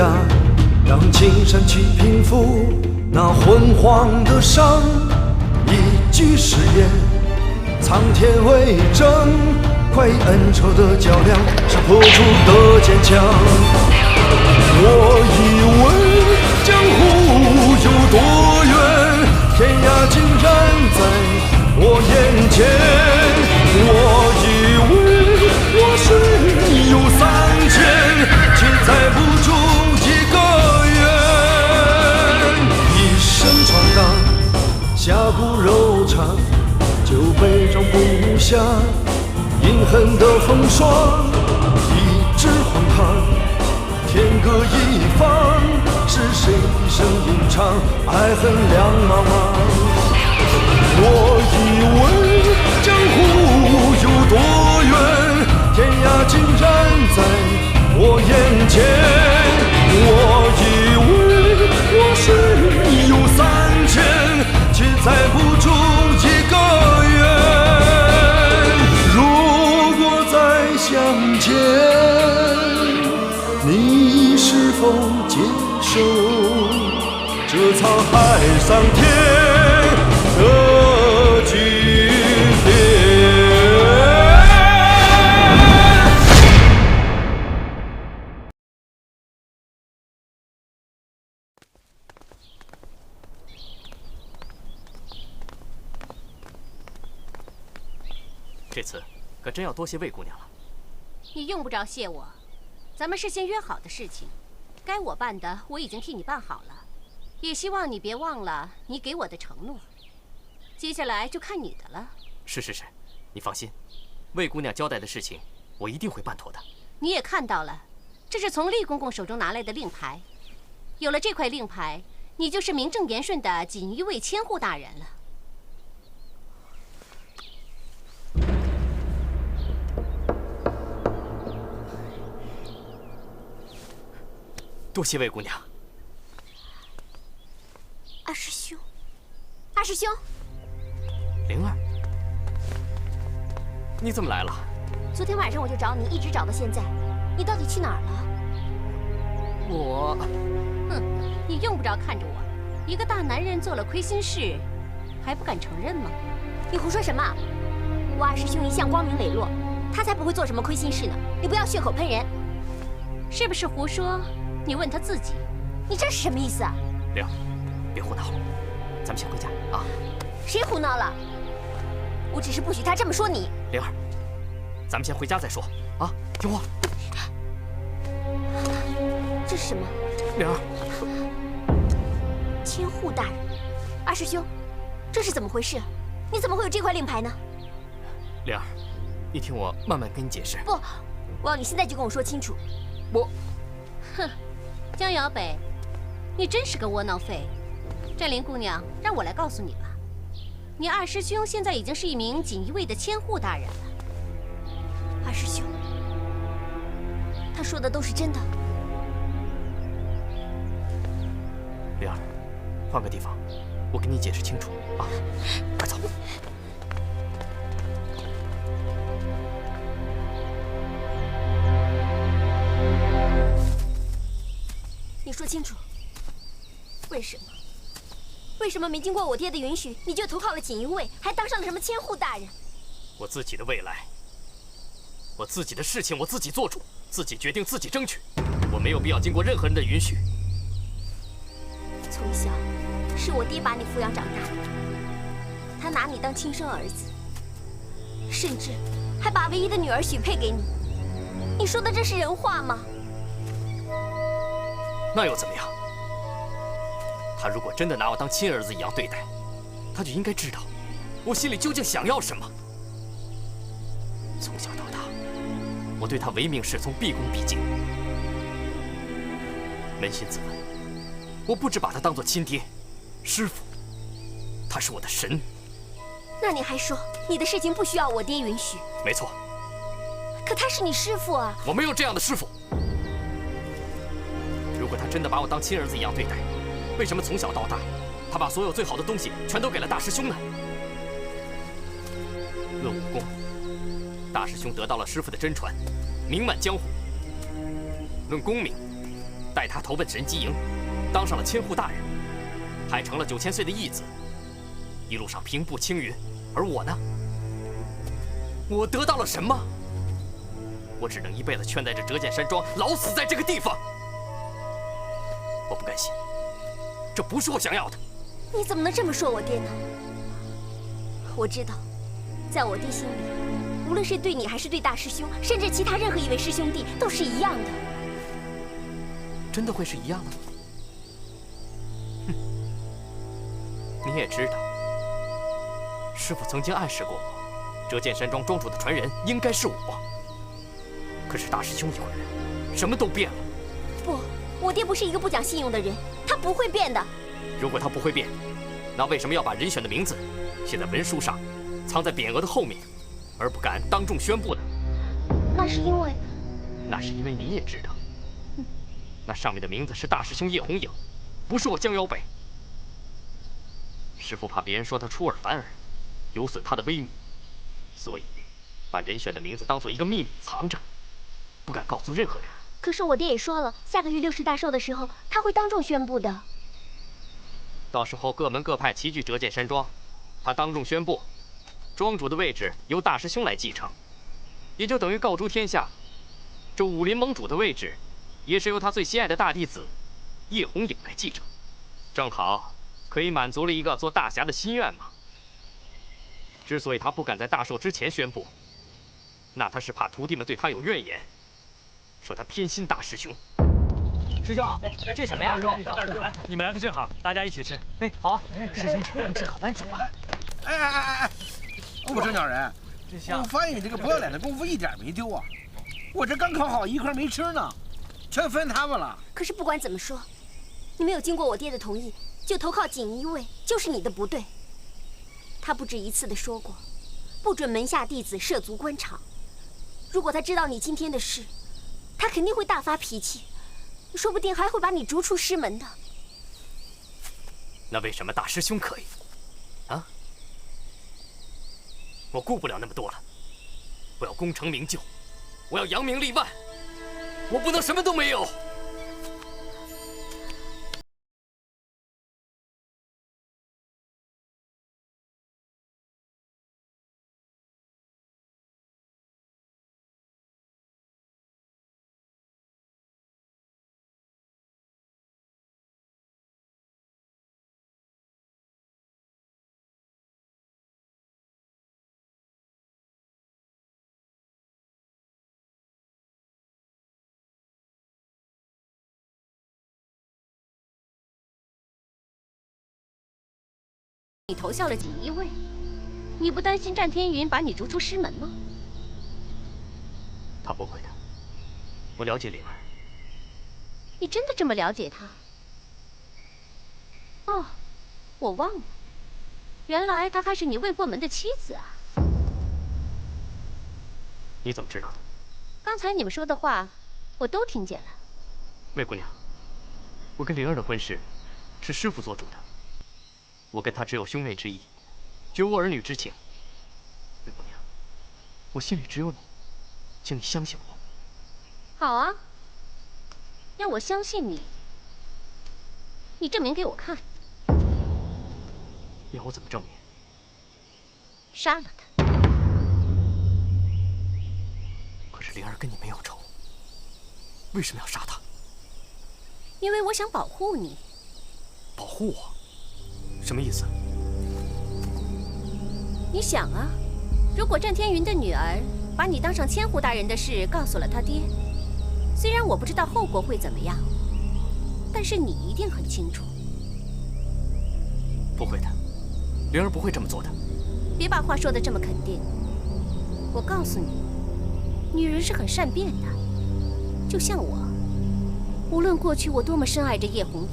涯，让青山去平复那昏黄的伤。一句誓言，苍天为证，快意恩仇的较量是破除的坚强。我以为江湖有多远，天涯竟然在我眼前。我以为我是有3000，却载不住一个圆。一生闯荡，侠骨柔肠，酒杯装不下隐恨的风霜。一纸荒唐，天各一方，是谁一生吟唱，爱恨两茫茫。我以为江湖有多远，天涯竟然在我眼前。我以为我是有3000，却载不住一个圆。如果再相见，你是否接受这沧海桑田的句点？这次可真要多谢魏姑娘了。你用不着谢我，咱们事先约好的事情，该我办的我已经替你办好了，也希望你别忘了你给我的承诺。接下来就看你的了。是，你放心，魏姑娘交代的事情，我一定会办妥的。你也看到了，这是从厉公公手中拿来的令牌，有了这块令牌，你就是名正言顺的锦衣卫千户大人了。多谢魏姑娘。二师兄，二师兄，灵儿，你怎么来了？昨天晚上我就找你，一直找到现在，你到底去哪儿了？我……你用不着看着我，一个大男人做了亏心事，还不敢承认吗？你胡说什么？我二师兄一向光明磊落，他才不会做什么亏心事呢。你不要血口喷人，是不是胡说？你问他自己，你这是什么意思啊？灵儿，别胡闹，咱们先回家啊。谁胡闹了？我只是不许他这么说你。灵儿，咱们先回家再说啊，听话。这是什么？灵儿，千户大人，二师兄，这是怎么回事？你怎么会有这块令牌呢？灵儿，你听我慢慢跟你解释。不，我要你现在就跟我说清楚。哼，江瑶北，你真是个窝囊废。战林姑娘，让我来告诉你吧，你二师兄现在已经是一名锦衣卫的千户大人了。二师兄，他说的都是真的。灵儿，换个地方，我跟你解释清楚啊！快走。你说清楚，为什么？为什么没经过我爹的允许，你就投靠了锦衣卫，还当上了什么千户大人？我自己的未来，我自己的事情，我自己做主，自己决定，自己争取，我没有必要经过任何人的允许。从小是我爹把你抚养长大的，他拿你当亲生儿子，甚至还把唯一的女儿许配给你。你说的这是人话吗？那又怎么样？他如果真的拿我当亲儿子一样对待，他就应该知道我心里究竟想要什么。从小到大，我对他唯命是从，毕恭毕敬。扪心自问，我不只把他当作亲爹、师傅，他是我的神。那你还说你的事情不需要我爹允许？没错。可他是你师傅啊！我没有这样的师傅。如果他真的把我当亲儿子一样对待，为什么从小到大，他把所有最好的东西全都给了大师兄呢？论武功，大师兄得到了师傅的真传，名满江湖。论功名，带他投奔神机营，当上了千户大人，还成了9000岁的义子，一路上平步青云。而我呢？我得到了什么？我只能一辈子圈在这折剑山庄，老死在这个地方。我不甘心，这不是我想要的。你怎么能这么说我爹呢？我知道，在我爹心里，无论是对你还是对大师兄，甚至其他任何一位师兄弟，都是一样的。真的会是一样的吗？哼，你也知道，师父曾经暗示过我，折剑山庄庄主的传人应该是我。可是大师兄一回来，什么都变了。不，我爹不是一个不讲信用的人，他不会变的。如果他不会变，那为什么要把人选的名字写在文书上，藏在匾额的后面，而不敢当众宣布呢？那是因为你也知道，那上面的名字是大师兄叶红影，不是我江瑶北。师父怕别人说他出尔反尔，有损他的威名，所以把人选的名字当做一个秘密藏着，不敢告诉任何人。可是我爹也说了，下个月60大寿的时候，他会当众宣布的。到时候各门各派齐聚折剑山庄，他当众宣布，庄主的位置由大师兄来继承，也就等于告诸天下，这武林盟主的位置，也是由他最心爱的大弟子叶红影来继承，正好可以满足了一个做大侠的心愿嘛。之所以他不敢在大寿之前宣布，那他是怕徒弟们对他有怨言，说他偏心大师兄。师兄，这什么呀？你们来的正好，大家一起吃。哎，好啊。师兄，我们吃好慢走啊。哎，不成鸟人，我发现你这个不要脸的功夫一点没丢啊！我这刚烤好一块没吃呢，全分他们了。可是不管怎么说，你没有经过我爹的同意就投靠锦衣卫，就是你的不对。他不止一次的说过，不准门下弟子涉足官场。如果他知道你今天的事，他肯定会大发脾气。说不定还会把你逐出师门的。那为什么大师兄可以？啊？我顾不了那么多了，我要功成名就，我要扬名立万，我不能什么都没有。你投效了锦衣卫，你不担心战天云把你逐出师门吗？他不会的，我了解灵儿。你真的这么了解她？哦，我忘了，原来她还是你未过门的妻子啊！你怎么知道的？刚才你们说的话，我都听见了。魏姑娘，我跟灵儿的婚事是师父做主的。我跟他只有兄妹之义，绝无儿女之情。魏姑娘，我心里只有你，请你相信我。好啊，要我相信你，你证明给我看。要我怎么证明？杀了他。可是灵儿跟你没有仇，为什么要杀他？因为我想保护你。保护我？什么意思？你想啊，如果战天云的女儿把你当上千户大人的事告诉了他爹，虽然我不知道后果会怎么样，但是你一定很清楚。不会的，灵儿不会这么做的。别把话说得这么肯定。我告诉你，女人是很善变的，就像我。无论过去我多么深爱着叶红影，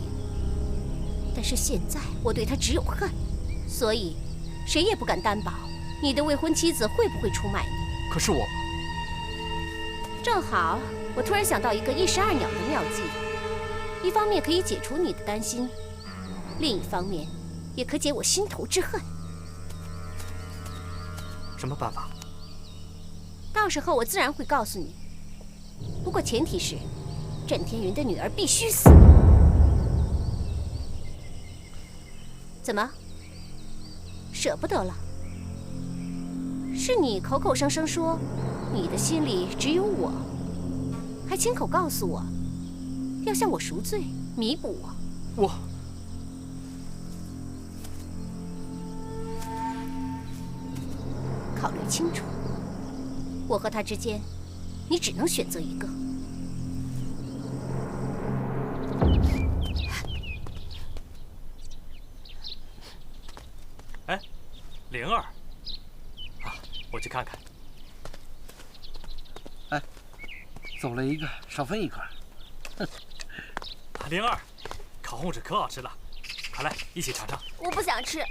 但是现在我对她只有恨，所以谁也不敢担保你的未婚妻子会不会出卖你。可是我……正好，我突然想到一个一石二鸟的妙计，一方面可以解除你的担心，另一方面也可解我心头之恨。什么办法？到时候我自然会告诉你，不过前提是，战天云的女儿必须死。怎么，舍不得了？是你口口声声说你的心里只有我，还亲口告诉我要向我赎罪，弥补我。考虑清楚，我和他之间，你只能选择一个。哎，灵儿，啊，我去看看。哎，走了一个，少分一块。灵儿，烤红薯可好吃了，快来一起尝尝。我不想吃。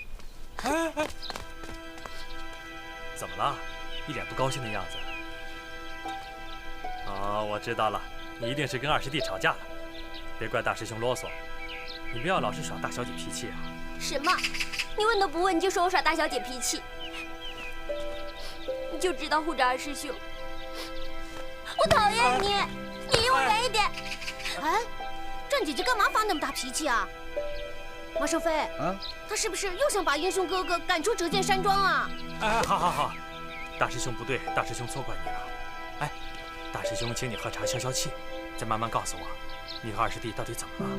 哎，怎么了？一脸不高兴的样子。哦，我知道了，你一定是跟二师弟吵架了。别怪大师兄啰嗦，你不要老是耍大小姐脾气啊。什么？你问都不问，你就说我耍大小姐脾气？你就知道护着二师兄。我讨厌你，你离我远一点。哎，战姐姐干嘛发那么大脾气啊？马胜飞，他是不是又想把英雄哥哥赶出折剑山庄啊？哎，好，大师兄不对，大师兄错怪你了。哎，大师兄请你喝茶消消气，再慢慢告诉我，你和二师弟到底怎么了？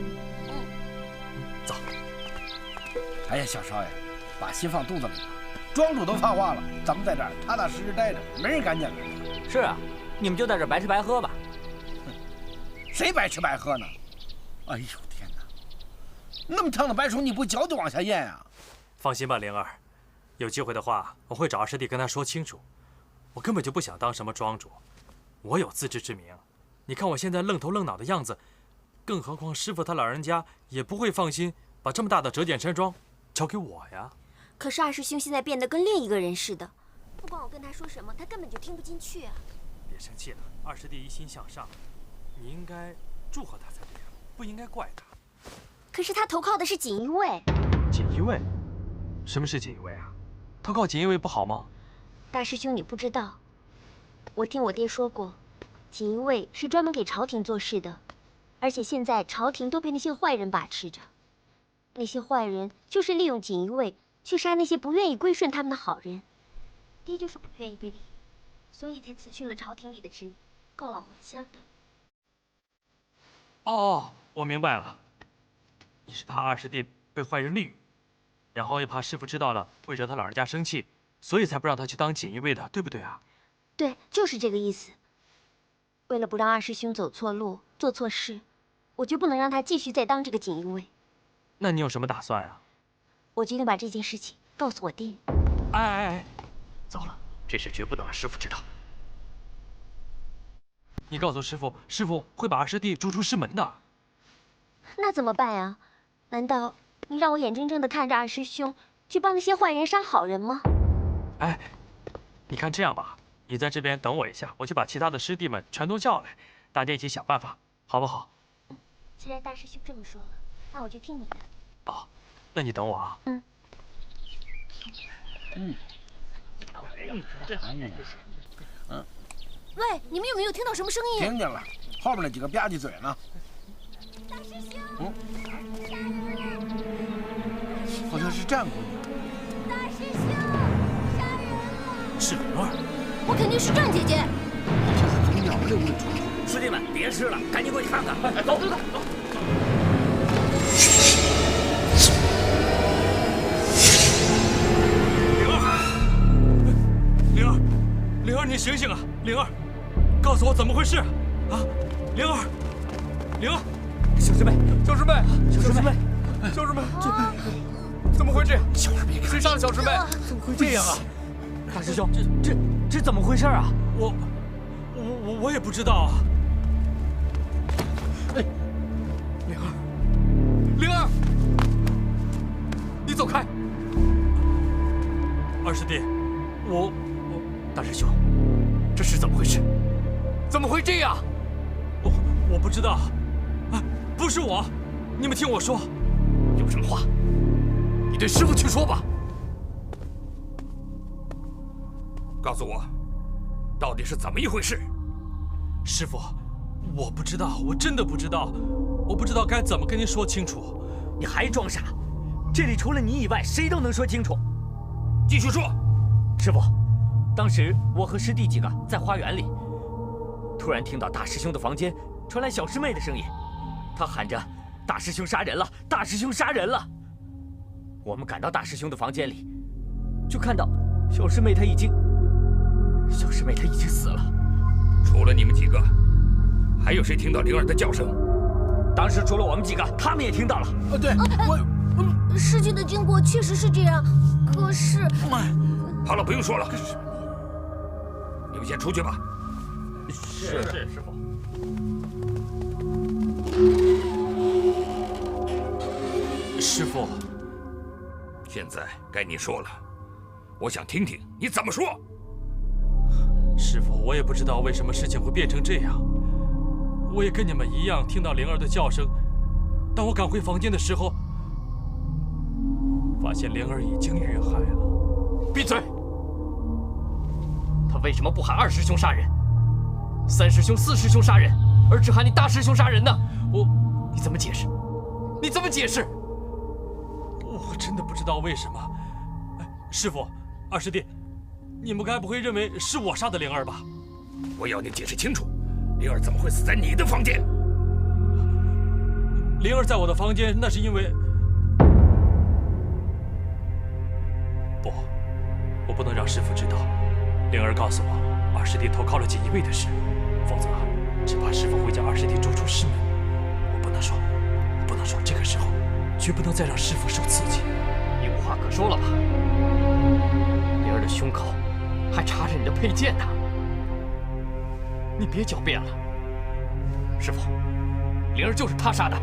走。哎呀，小少爷，把心放肚子里吧。庄主都发话了，咱们在这儿踏踏实实待着，没人敢讲。是啊，你们就在这儿白吃白喝吧。谁白吃白喝呢？哎呦天哪！那么烫的白薯，你不嚼就往下咽啊？放心吧，灵儿，有机会的话，我会找二师弟跟他说清楚。我根本就不想当什么庄主，我有自知之明。你看我现在愣头愣脑的样子，更何况师傅他老人家也不会放心把这么大的折剑山庄交给我呀。可是二师兄现在变得跟另一个人似的，不管我跟他说什么，他根本就听不进去啊。别生气了，二师弟一心向上，你应该祝贺他才对呀，不应该怪他。可是他投靠的是锦衣卫。锦衣卫？什么是锦衣卫啊？投靠锦衣卫不好吗？大师兄，你不知道，我听我爹说过，锦衣卫是专门给朝廷做事的，而且现在朝廷都被那些坏人把持着。那些坏人就是利用锦衣卫去杀那些不愿意归顺他们的好人。爹就是不愿意被利用，所以才辞去了朝廷里的职，告老还乡的。哦，我明白了，你是怕二师弟被坏人利用，然后又怕师傅知道了会惹他老人家生气，所以才不让他去当锦衣卫的，对不对啊？对，就是这个意思。为了不让二师兄走错路、做错事，我就不能让他继续再当这个锦衣卫。那你有什么打算啊？我决定把这件事情告诉我爹。哎，糟了，这事绝不能让师傅知道。你告诉师傅，师傅会把二师弟逐出师门的。那怎么办呀？难道你让我眼睁睁地看着二师兄去帮那些坏人杀好人吗？哎，你看这样吧，你在这边等我一下，我去把其他的师弟们全都叫来，大家一起想办法，好不好？既然大师兄这么说了，那我就听你的。哦，那你等我啊。喂，你们有没有听到什么声音？听见了，后面那几个吧唧嘴呢。大师兄，好像是战姑娘。大师兄，杀人了！是灵儿，我肯定是战姐姐。这是从鸟类问出来。师弟们，别吃了，赶紧过去看看。走。灵儿，你醒醒啊！灵儿，告诉我怎么回事啊！灵儿，小师妹，小师妹，怎么会这样？小师妹，谁杀了小师妹？怎么会这样啊？大师兄，这怎么回事啊？我也不知道啊。灵儿，你走开！二师弟，我大师兄，这是怎么回事？怎么会这样？我不知道，啊，不是我，你们听我说，有什么话，你对师傅去说吧。告诉我，到底是怎么一回事？师傅，我不知道，我真的不知道，我不知道该怎么跟您说清楚。你还装傻？这里除了你以外，谁都能说清楚。继续说。师傅，当时我和师弟几个在花园里，突然听到大师兄的房间传来小师妹的声音，她喊着：“大师兄杀人了！大师兄杀人了！”我们赶到大师兄的房间里，就看到小师妹她已经死了。除了你们几个，还有谁听到灵儿的叫声？当时除了我们几个，他们也听到了。对，事情的经过确实是这样，可是……好了，不用说了，你们先出去吧。是师傅。师傅，现在该你说了，我想听听你怎么说。师傅，我也不知道为什么事情会变成这样。我也跟你们一样听到灵儿的叫声，当我赶回房间的时候，发现灵儿已经遇害了。闭嘴！他为什么不喊二师兄杀人、三师兄、四师兄杀人，而只喊你大师兄杀人呢？你怎么解释？你怎么解释？我真的不知道为什么。师傅，二师弟，你们该不会认为是我杀的灵儿吧？我要你解释清楚，灵儿怎么会死在你的房间？灵儿在我的房间，那是因为……不，我不能让师傅知道。灵儿告诉我，二师弟投靠了锦衣卫的事，否则只怕师傅会将二师弟逐出师门。我不能说，这个时候绝不能再让师傅受刺激。你无话可说了吧？灵儿的胸口还插着你的佩剑呢，你别狡辩了。师傅，灵儿就是他杀的。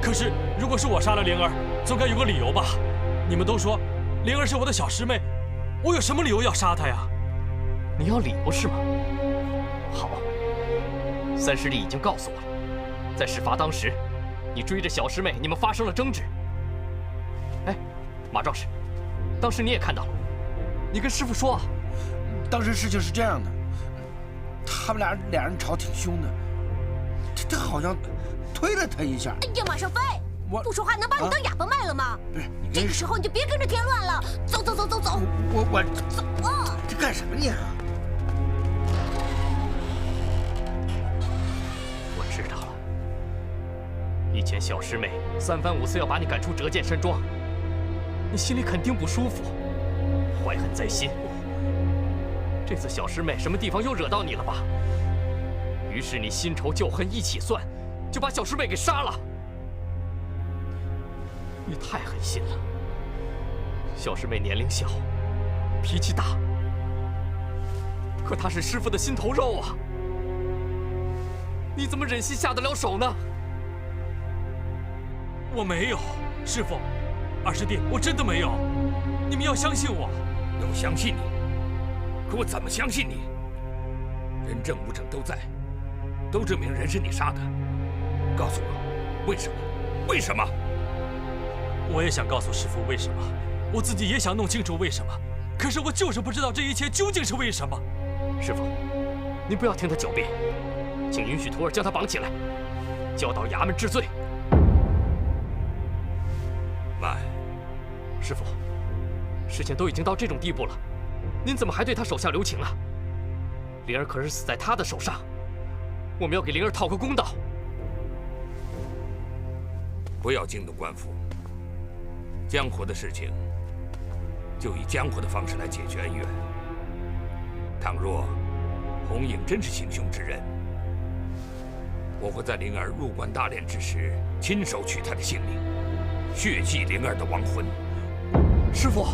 可是如果是我杀了灵儿，总该有个理由吧？你们都说灵儿是我的小师妹，我有什么理由要杀她呀？你要理由是吗？好，三师弟已经告诉我了，在事发当时，你追着小师妹，你们发生了争执。哎，马壮士，当时你也看到了，你跟师傅说啊。当时事情是这样的，他们俩人吵挺凶的，他好像推了他一下。哎呀，马少飞，不说话能把你当哑巴卖了吗？不是，这个时候你就别跟着添乱了，走。我走啊！这干什么你啊？我知道了，以前小师妹三番五次要把你赶出折剑山庄，你心里肯定不舒服，怀恨在心。这次小师妹什么地方又惹到你了吧？于是你新仇旧恨一起算，就把小师妹给杀了。你太狠心了。小师妹年龄小，脾气大，可她是师傅的心头肉啊！你怎么忍心下得了手呢？我没有，师傅，二师弟，我真的没有，你们要相信我。要相信你，可我怎么相信你？人证物证都在，都证明人是你杀的。告诉我，为什么？为什么？我也想告诉师傅为什么，我自己也想弄清楚为什么，可是我就是不知道这一切究竟是为什么。师傅，您不要听他狡辩，请允许徒儿将他绑起来，交到衙门治罪。慢，师傅，事情都已经到这种地步了，您怎么还对他手下留情啊？灵儿可是死在他的手上，我们要给灵儿讨个公道。不要惊动官府。江湖的事情，就以江湖的方式来解决恩怨。倘若红影真是行凶之人，我会在灵儿入关大殓之时，亲手取她的性命，血祭灵儿的亡魂。师傅，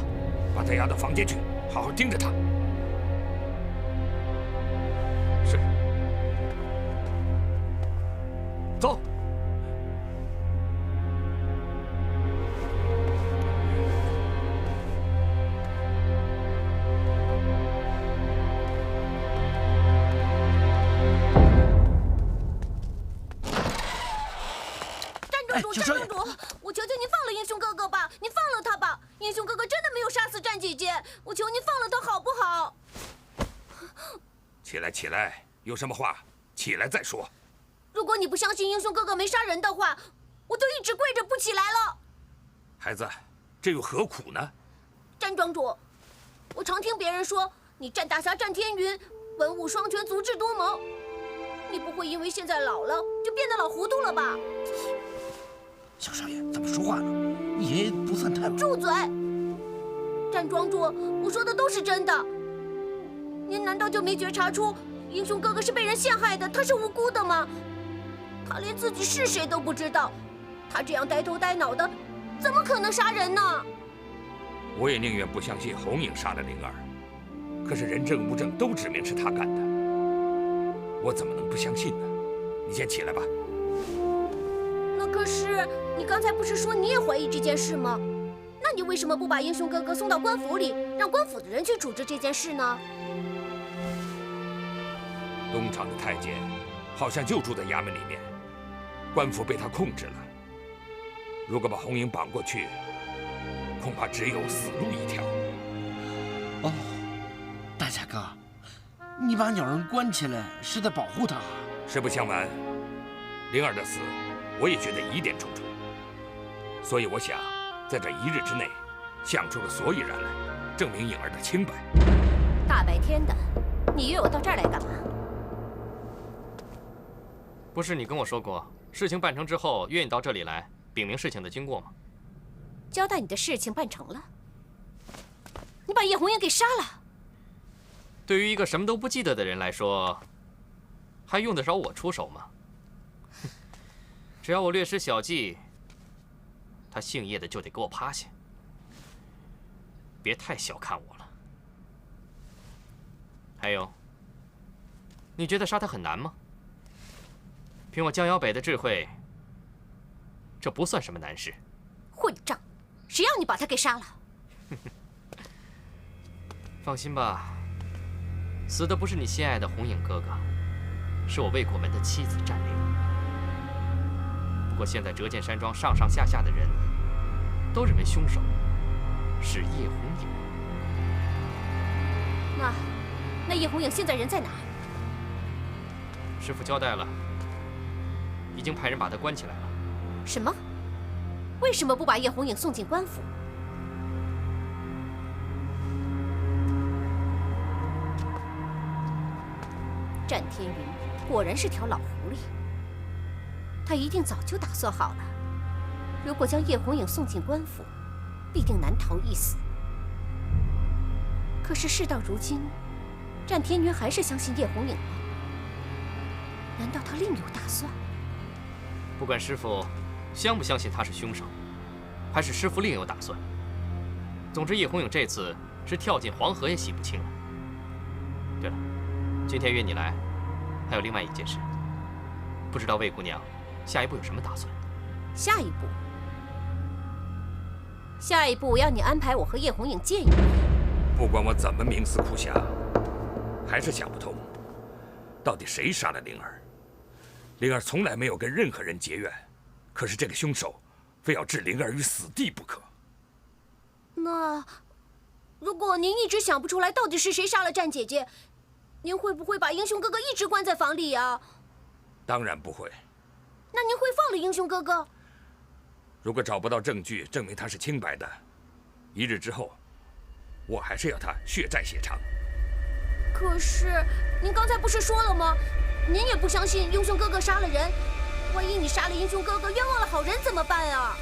把她押到房间去，好好盯着她。是。走。站住！我求求您放了英雄哥哥吧，您放了他吧。英雄哥哥真的没有杀死战姐姐，我求您放了他好不好？起来，起来，有什么话起来再说。如果你不相信英雄哥哥没杀人的话，我就一直跪着不起来了。孩子，这又何苦呢？詹庄主，我常听别人说你战大侠战天云，文武双全，足智多谋。你不会因为现在老了就变得老糊涂了吧？小少爷怎么说话呢？爷爷不算太……住嘴！詹庄主，我说的都是真的。您难道就没觉察出英雄哥哥是被人陷害的，他是无辜的吗？他连自己是谁都不知道，他这样呆头呆脑的，怎么可能杀人呢？我也宁愿不相信红影杀了灵儿，可是人证物证都指明是他干的，我怎么能不相信呢？你先起来吧。那可是你刚才不是说你也怀疑这件事吗？那你为什么不把英雄哥哥送到官府里，让官府的人去处置这件事呢？东厂的太监好像就住在衙门里面，官府被他控制了。如果把红影绑过去，恐怕只有死路一条。哦，大侠哥，你把鸟人关起来是在保护他？实不相瞒，灵儿的死，我也觉得疑点重重，所以我想在这1日之内想出个所以然来，证明影儿的清白。大白天的，你约我到这儿来干嘛？不是你跟我说过，事情办成之后约你到这里来，禀明事情的经过吗？交代你的事情办成了，你把叶红颜给杀了。对于一个什么都不记得的人来说，还用得着我出手吗？只要我略施小计，他姓叶的就得给我趴下。别太小看我了。还有，你觉得杀他很难吗？凭我江瑶北的智慧，这不算什么难事。混账！谁让你把他给杀了？放心吧，死的不是你心爱的红影哥哥，是我魏国门的妻子战灵。不过现在折剑山庄上上下下的人都认为凶手是叶红影。那叶红影现在人在哪儿？师傅交代了，已经派人把他关起来了。什么？为什么不把叶红影送进官府？战天云果然是条老狐狸，他一定早就打算好了，如果将叶红影送进官府，必定难逃一死。可是事到如今，战天云还是相信叶红影吗？难道他另有打算？不管师傅相不相信他是凶手，还是师傅另有打算，总之叶红影这次是跳进黄河也洗不清了。对了，今天约你来，还有另外一件事，不知道魏姑娘下一步有什么打算？下一步要你安排我和叶红影见一面。不管我怎么冥思苦想，还是想不通，到底谁杀了灵儿？灵儿从来没有跟任何人结怨，可是这个凶手非要置灵儿于死地不可。那如果您一直想不出来到底是谁杀了战姐姐，您会不会把英雄哥哥一直关在房里啊？当然不会。那您会放了英雄哥哥？如果找不到证据证明他是清白的，1日之后，我还是要他血债血偿。可是您刚才不是说了吗？您也不相信英雄哥哥杀了人，万一你杀了英雄哥哥，冤枉了好人怎么办啊？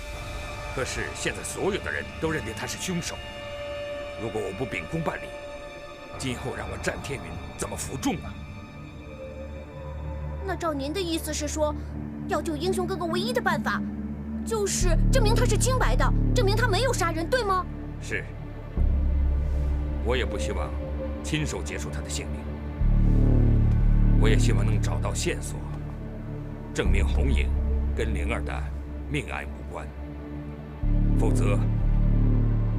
可是现在所有的人都认定他是凶手，如果我不秉公办理，今后让我战天云怎么服众啊？那照您的意思是说，要救英雄哥哥唯一的办法，就是证明他是清白的，证明他没有杀人，对吗？是。我也不希望亲手结束他的性命，我也希望能找到线索，证明红影跟灵儿的命案无关，否则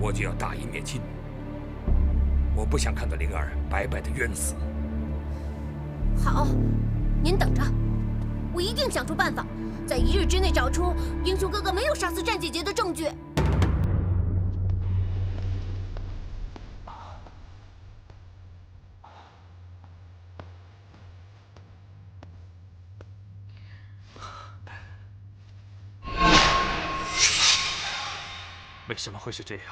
我就要大义灭亲。我不想看到灵儿白白的冤死。好，您等着，我一定想出办法，在1日之内找出英雄哥哥没有杀死战姐姐的证据。为什么会是这样？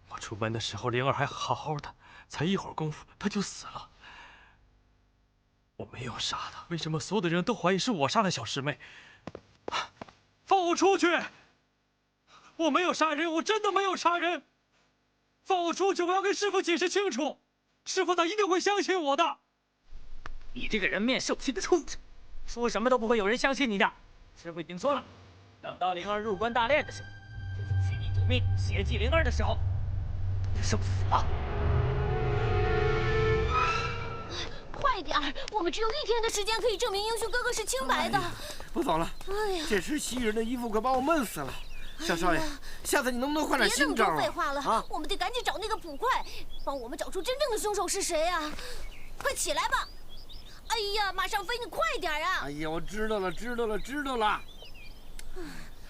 我出门的时候，灵儿还好好的，才一会儿功夫，她就死了。我没有杀她，为什么所有的人都怀疑是我杀了小师妹？放我出去！我没有杀人，我真的没有杀人！放我出去！我要跟师傅解释清楚，师傅他一定会相信我的。你这个人面兽心的畜生，说什么都不会有人相信你的。师傅已经说了，等到灵儿入关大炼的时候，取你主命，血祭灵儿的时候，受死了。快点儿，我们只有1天的时间可以证明英雄哥哥是清白的。不走了，哎呀，这身袭人的衣服可把我闷死了。小少爷，下次你能不能换点别那么新招啊？多废话了，啊！我们得赶紧找那个捕快，帮我们找出真正的凶手是谁啊！快起来吧！哎呀，马上飞，你快点啊！哎呀，我知道了，知道了，知道了。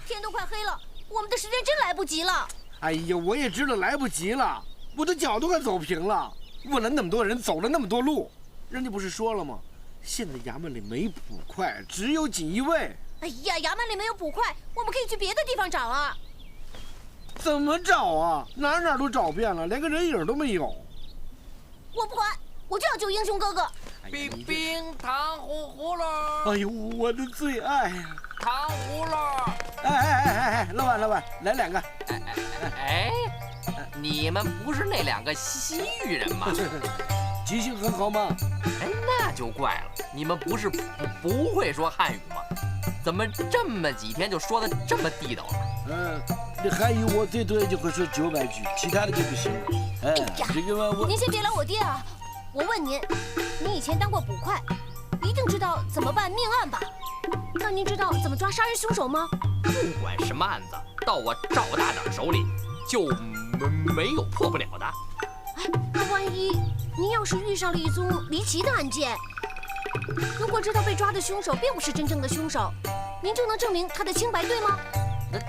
天都快黑了，我们的时间真来不及了。哎呀，我也知道来不及了，我的脚都快走平了。问了那么多人，走了那么多路，人家不是说了吗？现在衙门里没捕快，只有锦衣卫。哎呀，衙门里没有捕快，我们可以去别的地方找啊。怎么找啊？哪都找遍了，连个人影都没有。我不管，我就要救英雄哥哥。冰糖葫芦了，哎呦，我的最爱呀！糖葫芦。哎，老板，来2个。哎，你们不是那2个西域人吗？记性很好吗？哎，那就怪了，你们不是不会说汉语吗？怎么这么几天就说的这么地道了？这汉语我最多也就会说900句，其他的就不行了。哎呀，这个嘛，您先别拦我爹啊！我问您，您以前当过捕快，一定知道怎么办命案吧？那您知道怎么抓杀人凶手吗？不管什么案子，到我赵大长手里就没有破不了的。哎，那万一您要是遇上了一宗离奇的案件，如果知道被抓的凶手并不是真正的凶手，您就能证明他的清白，对吗？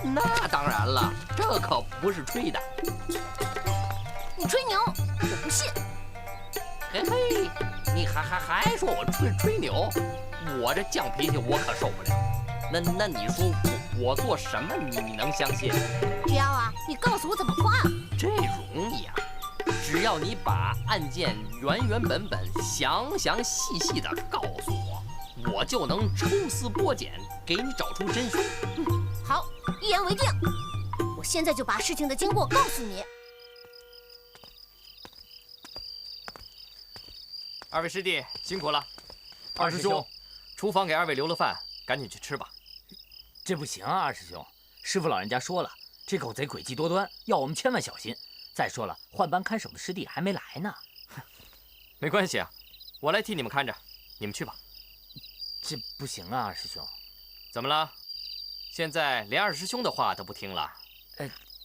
那当然了，这可不是吹的。你吹牛，我不信。嘿嘿，你还说我吹牛？我这犟脾气我可受不了。那你说我做什么你能相信？只要啊，你告诉我怎么破案。这容易啊，只要你把案件原本详细的告诉我，我就能抽丝剥茧给你找出真凶。好，一言为定。我现在就把事情的经过告诉你。2位师弟辛苦了。二师兄，厨房给2位留了饭，赶紧去吃吧。这不行啊，二师兄，师傅老人家说了，这狗贼诡计多端，要我们千万小心。再说了，换班看守的师弟还没来呢。没关系啊，我来替你们看着，你们去吧。这不行啊，二师兄。怎么了？现在连二师兄的话都不听了？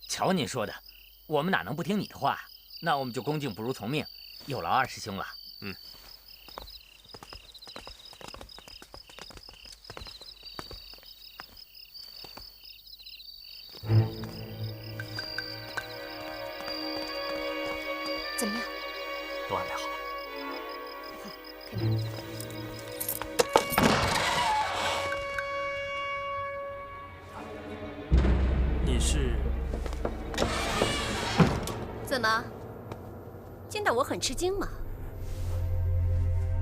瞧您说的，我们哪能不听你的话？那我们就恭敬不如从命，有劳二师兄了。嗯。怎么样？都安排好了。好，开门。你是？怎么？见到我很吃惊吗？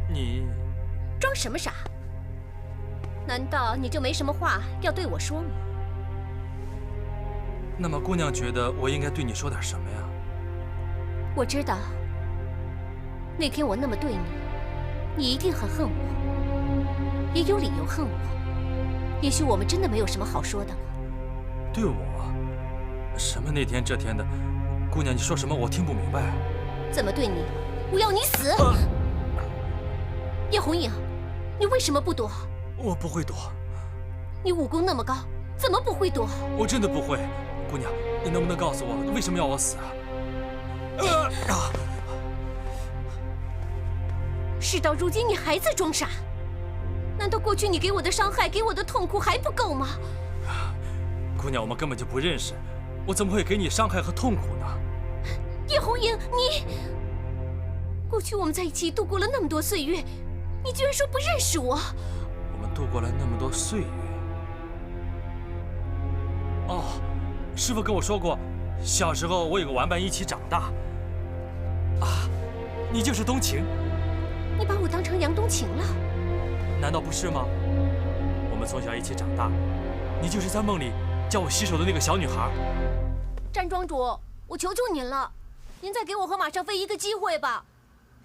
你装什么傻？难道你就没什么话要对我说吗？那么姑娘觉得我应该对你说点什么呀？我知道，那天我那么对你，你一定很恨我，也有理由恨我。也许我们真的没有什么好说的了。对我？什么那天这天的？姑娘，你说什么？我听不明白。怎么对你？我要你死！叶红影，你为什么不躲？我不会躲。你武功那么高，怎么不会躲？我真的不会。姑娘，你能不能告诉我，为什么要我死啊？事到如今，你还在装傻？难道过去你给我的伤害、给我的痛苦还不够吗？姑娘，我们根本就不认识，我怎么会给你伤害和痛苦呢？叶红影，你……过去我们在一起度过了那么多岁月，你居然说不认识我？我们度过了那么多岁月。哦，师傅跟我说过，小时候我有个玩伴一起长大。啊，你就是冬晴？你把我当成杨冬晴了？难道不是吗？我们从小一起长大，你就是在梦里教我洗手的那个小女孩。詹庄主，我求求您了，您再给我和马尚飞一个机会吧，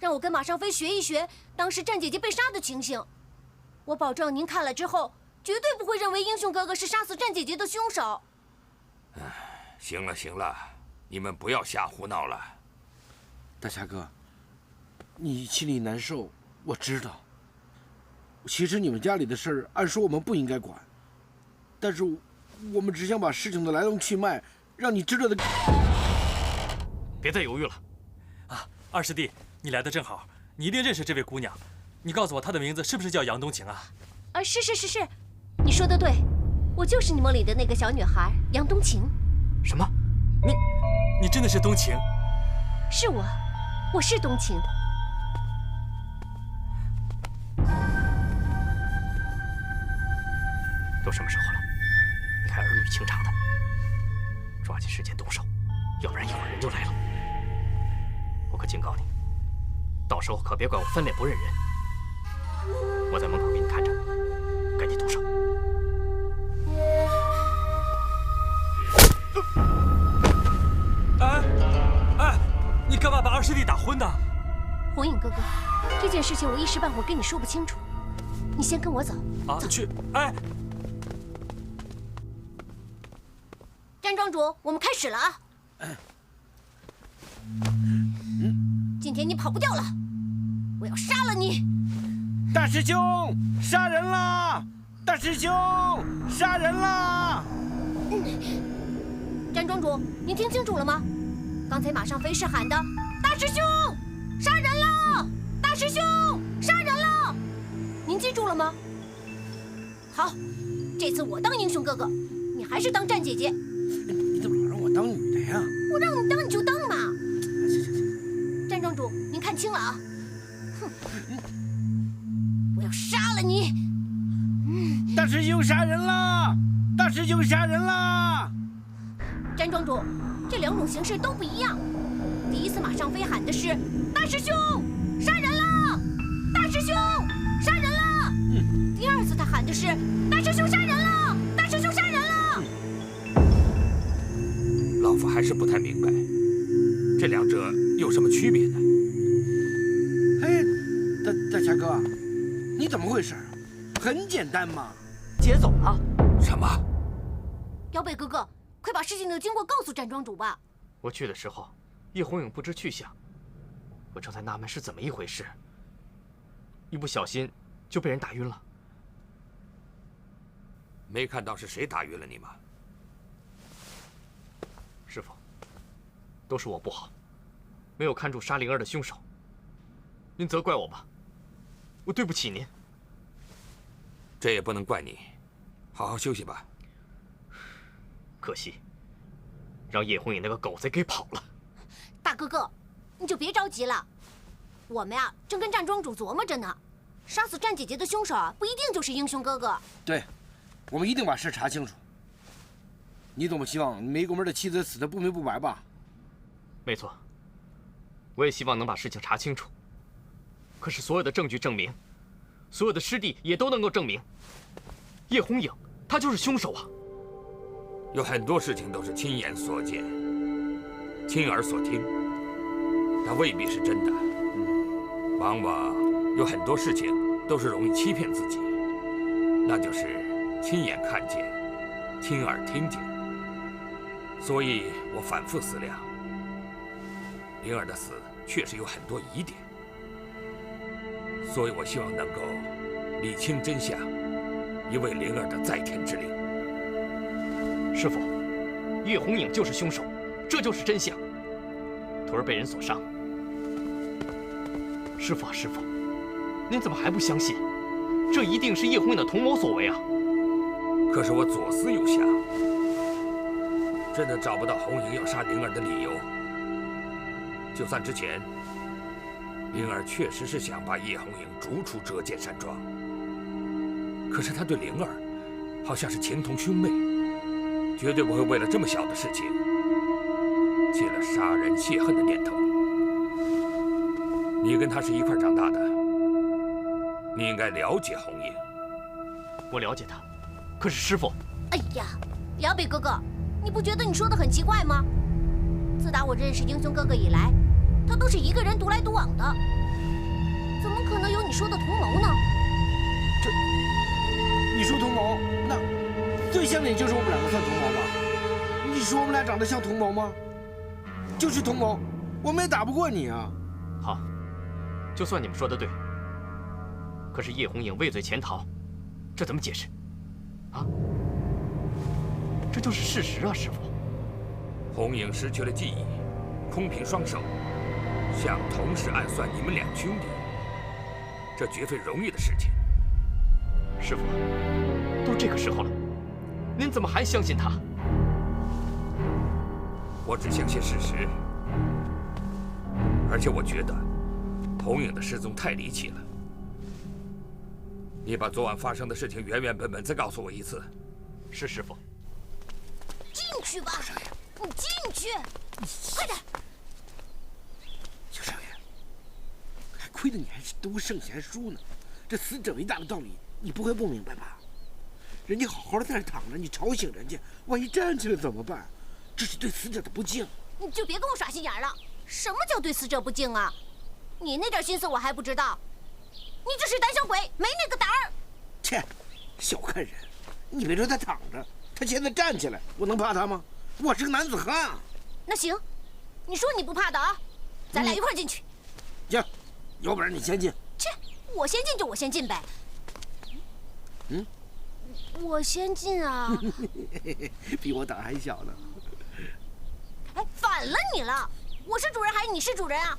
让我跟马尚飞学一学当时战姐姐被杀的情形。我保证您看了之后，绝对不会认为英雄哥哥是杀死战姐姐的凶手。行了行了，你们不要瞎胡闹了。大侠哥，你心里难受，我知道。其实你们家里的事儿，按说我们不应该管，但是我们只想把事情的来龙去脉让你知道的。别再犹豫了，啊，二师弟，你来的正好，你一定认识这位姑娘，你告诉我她的名字是不是叫杨冬晴啊？是，你说的对，我就是你梦里的那个小女孩杨冬晴。什么？你真的是冬晴？是我是冬晴。都什么时候了，你还儿女情长的，抓紧时间动手，要不然一会儿人就来了。我可警告你，到时候可别怪我翻脸不认人。我在门口给你看着，赶紧动手。哎，你干嘛把二师弟打昏的？红影哥哥，这件事情我一时半会儿跟你说不清楚，你先跟我走。啊，去！哎，詹庄主，我们开始了啊！今天你跑不掉了，我要杀了你！大师兄，杀人啦！大师兄，杀人啦！詹庄主，您听清楚了吗？刚才马尚飞是喊的“大师兄，杀人了！大师兄，杀人了！”您记住了吗？好，这次我当英雄哥哥，你还是当战姐姐。你怎么老让我当女的呀？我让你当你就当嘛。行，詹庄主，您看清了啊！哼，我要杀了你！大师兄杀人啦！大师兄杀人啦！詹庄主，这两种形式都不一样。第一次马尚飞喊的是“大师兄，杀人了！大师兄，杀人了！”第二次他喊的是“大师兄杀人了！大师兄杀人了！”老夫还是不太明白，这两者有什么区别呢？嘿，大侠哥，你怎么回事？很简单嘛。姐走了。什么？姚北哥哥，快把事情的经过告诉詹庄主吧。我去的时候，叶红影不知去向，我正在纳闷是怎么一回事，一不小心就被人打晕了。没看到是谁打晕了你吗？师傅，都是我不好，没有看住杀灵儿的凶手。您责怪我吧，我对不起您。这也不能怪你，好好休息吧。可惜，让叶红影那个狗贼给跑了。大哥哥，你就别着急了，我们呀正跟战庄主琢磨着呢。杀死战姐姐的凶手啊，不一定就是英雄哥哥。对，我们一定把事查清楚。你总不希望梅公门的妻子死得不明不白吧？没错，我也希望能把事情查清楚。可是所有的证据证明，所有的尸体也都能够证明，叶红影她就是凶手啊！有很多事情都是亲眼所见、亲耳所听，它未必是真的。往往有很多事情都是容易欺骗自己，那就是亲眼看见、亲耳听见。所以我反复思量，灵儿的死确实有很多疑点，所以我希望能够理清真相，以为灵儿的在天之灵。师傅，叶红影就是凶手，这就是真相。徒儿被人所伤。师傅啊，师傅，您怎么还不相信？这一定是叶红影的同谋所为啊！可是我左思右想，真的找不到红影要杀灵儿的理由。就算之前灵儿确实是想把叶红影逐出折剑山庄，可是他对灵儿好像是情同兄妹，绝对不会为了这么小的事情起了杀人泄恨的念头。你跟他是一块长大的，你应该了解红影。我了解他，可是师傅，哎呀，辽北哥哥，你不觉得你说的很奇怪吗？自打我认识英雄哥哥以来，他都是一个人独来独往的，怎么可能有你说的同谋呢？你说同谋，那最像你就是我们两个算同谋吧？你说我们俩长得像同谋吗？就是同谋，我们也打不过你啊。好，就算你们说的对，可是叶红影畏罪潜逃，这怎么解释？啊？这就是事实啊，师傅。红影失去了记忆，空凭双手，想同时暗算你们两兄弟，这绝非容易的事情。师傅，都这个时候了，您怎么还相信他？我只相信事实，而且我觉得红影的失踪太离奇了。你把昨晚发生的事情原原本本再告诉我一次。是师傅。进去吧，你进去，快点！小少爷，还亏得你还是读圣贤书呢，这死者为大的道理你不会不明白吧？人家好好的在那躺着，你吵醒人家，万一站起来怎么办？这是对死者的不敬。你就别跟我耍心眼了。什么叫对死者不敬啊？你那点心思我还不知道？你这是胆小鬼，没那个胆儿。切，小看人！你别说他躺着，他现在站起来，我能怕他吗？我是个男子汉。那行，你说你不怕的啊，咱俩一块进去。行，有本事你先进。切，我先进就我先进呗。嗯，我先进啊。比我胆还小呢。哎，反了你了！我是主人还是你是主人啊？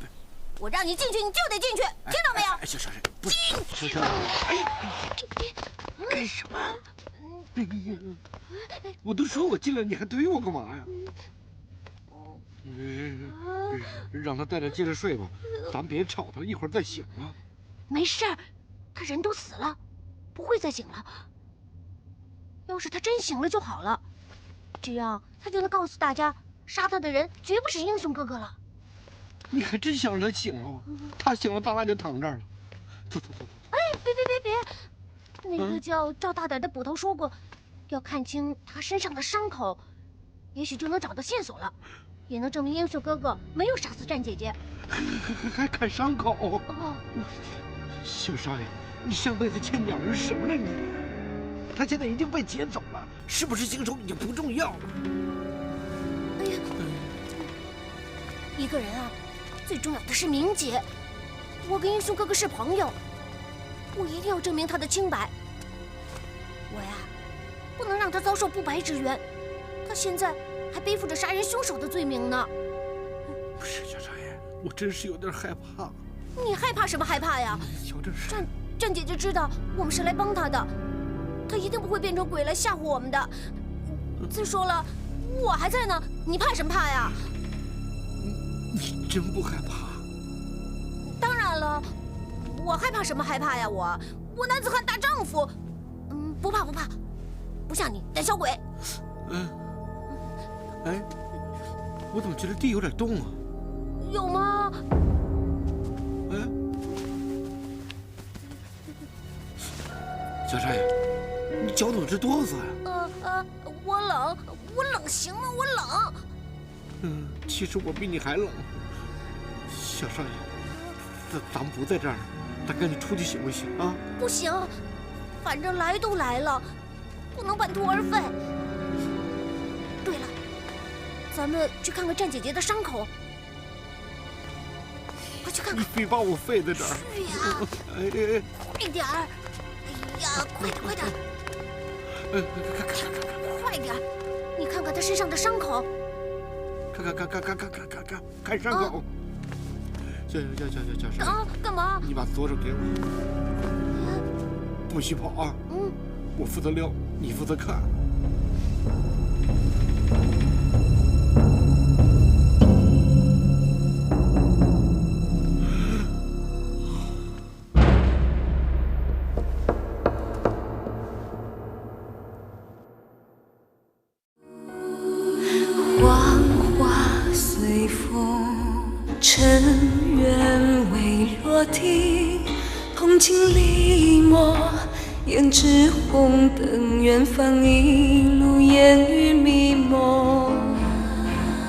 我让你进去，你就得进去，听到没有？小少爷，不进去！干什么？哎呀，我都说我进来，你还推我干嘛呀？让他在这接着睡吧，咱别吵他，一会儿再醒啊。没事儿，他人都死了，不会再醒了。要是他真醒了就好了，这样他就能告诉大家，杀他的人绝不是英雄哥哥了。你还真想让他醒了？他醒了，咱俩就躺这儿了。走。哎，别！那个叫赵大胆的捕头说过，要看清他身上的伤口，也许就能找到线索了，也能证明英雄哥哥没有杀死战姐姐。还看伤口？哦，小少爷，你上辈子欠鸟人什么了你？他现在已经被劫走了，是不是凶手已经不重要了。哎呀，一个人啊，最重要的是名节。我跟英雄哥哥是朋友，我一定要证明他的清白。我呀，不能让他遭受不白之冤。他现在还背负着杀人凶手的罪名呢。不是小少爷，我真是有点害怕。你害怕什么害怕呀？瞧这是。战姐姐知道我们是来帮她的，她一定不会变成鬼来吓唬我们的。再说了，我还在呢，你怕什么怕呀？你真不害怕？当然了，我害怕什么害怕呀？我男子汉大丈夫，不怕，不像你胆小鬼。哎，我怎么觉得地有点动啊？有吗？小少爷，你脚怎么直哆嗦呀？我冷行吗？我冷。其实我比你还冷。小少爷，咱们不在这儿，咱赶紧出去行不行啊？不行，反正来都来了，不能半途而废。对了，咱们去看看战姐姐的伤口。快去看看！你非把我废在这儿。去呀！快点儿！哎呀，快点！快点！你看看他身上的伤口。看伤口。小少爷，干嘛？你把左手给我。不许跑啊！我负责撩，你负责看。题，铜镜里抹，胭脂红灯，远方一路烟雨迷蒙。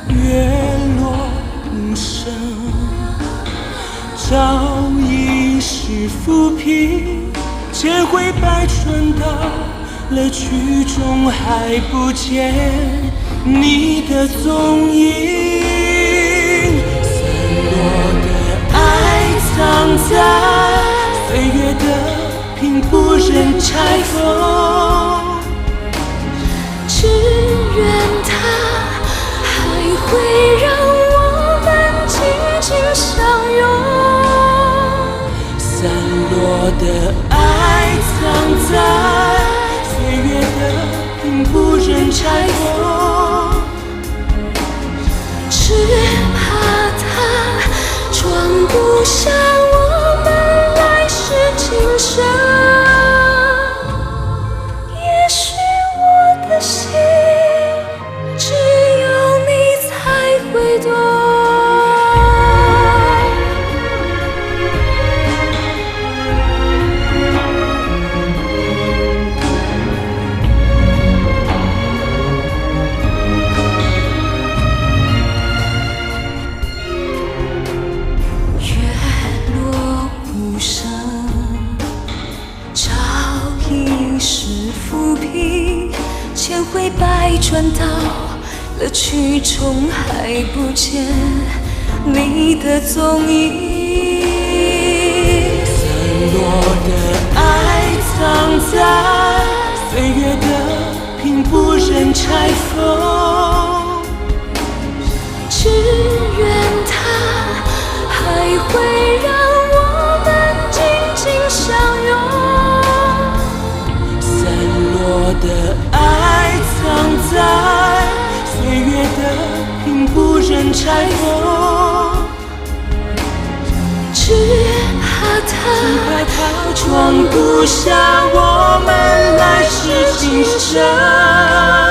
月落无声，照一世浮萍，千回百转到了曲终，还不见你的踪影。散落的爱藏在岁月的屏，不忍拆封。只愿它还会让我们紧紧相拥。散落的爱藏在岁月的屏，不忍拆封。只怕它装不下我们来世今生。也许我的心只有你才会懂。千回百转到了曲终，还不见你的踪影。散落的爱藏在岁月的屏，不忍拆封。只愿它还会让我们紧紧相拥。落的爱藏在岁月的屏，不忍拆封。只怕它装不下我们来世今生。